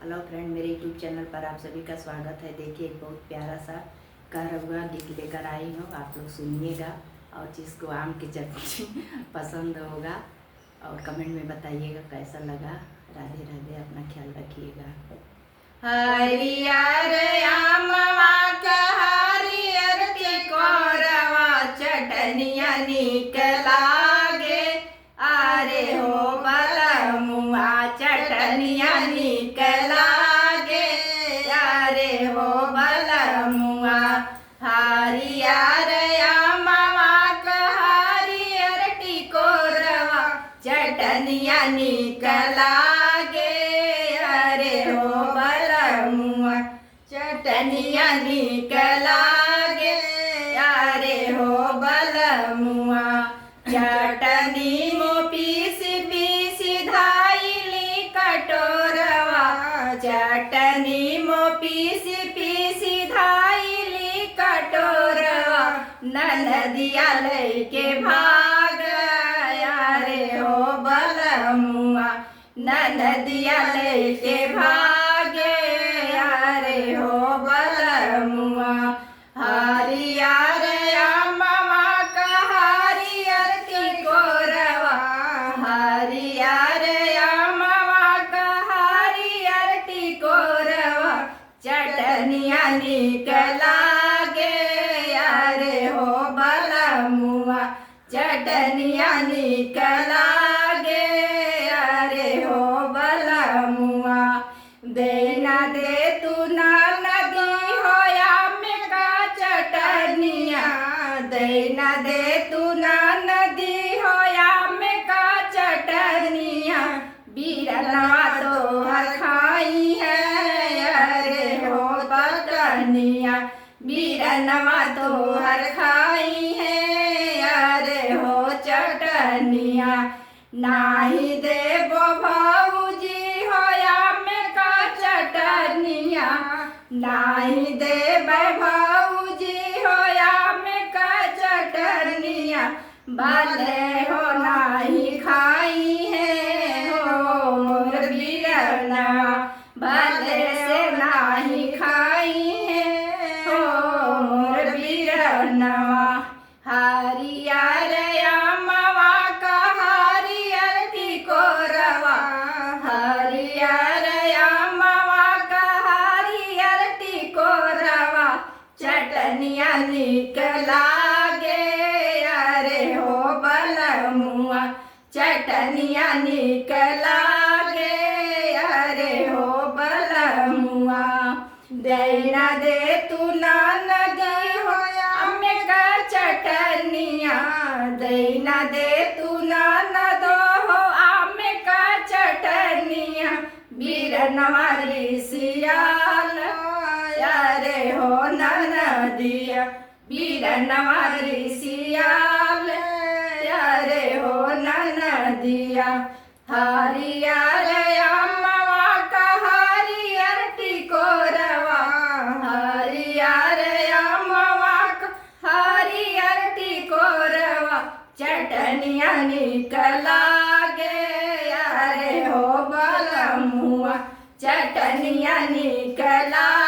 Hello friend, मेरे YouTube channel पर आप सभी का स्वागत है। देखिए, एक बहुत प्यारा सा कहरवा गीत लेकर आई हूँ, आप लोग सुनिएगा और जिसको आम की चटनी पसंद होगा और कमेंट में बताइएगा कैसा लगा। राधे राधे, अपना ख्याल रखिएगा। हरियर आमवा का हरियर तिकोरवा चटनिया नीक लागे, अरे हो बलमुआ चटनिया नीक लागे, अरे हो बलमुआ। हरियर आमवा का हरियर तिकोरवा चटनिया नीक लागे, अरे हो बलमुआ चटनिया नीक लागे, अरे हो बलमुआ। चटनी मो पीस पीस धाइली कटोरवा, चटनी मो पीस पीस धाइली कटोरवा, ननदिया लैके भाग, अरे हो बलमुआ ननदिया लैके भागे, अरे हो बलमुआ। हरियर आमवा का हरियर तिकोरवा, हरियर आमवा का हरियर तिकोरवा चटनिया नीक लागे, अरे हो बलमुआ चटनिया नीक लागे, अरे हो बलमुआ। देना दे तू ना नदी होया में का चटनिया, देना दे तू ना नदी होया में का चटनिया, बीरनवा तो हर खाई है, अरे हो बटनिया बीरनवा तो हर खाई है, अरे हो चटनिया। नाही देबो भाऊजी होया में का चटनिया, नाही देबे भाऊजी होया में का चटनिया, भले हो नाही खाई है हो मोर बीरना, भले से नाही खाई है हो मोर बीरनवा। हरियर आमवा का हरियर तिकोरवा, हरियर आमवा का हरियर तिकोरवा चटनिया नीक लागे, अरे हो बलमुआ चटनिया नीक लागे, अरे हो बलमुआ। देना दे तू ना नदी होया में का चटनिया, देना दे तू ना नदो हो आम का चटनिया, बीरनवा सियाल, अरे हो ननदिया बीरनवा सियाल, अरे हो ननदिया। हरियर आमवा का हरियर तिकोरवा, हरियर आमवा का हरियर तिकोरवा चटनिया नीक लागे, अरे हो बलमुआ चटनिया नीक लागे।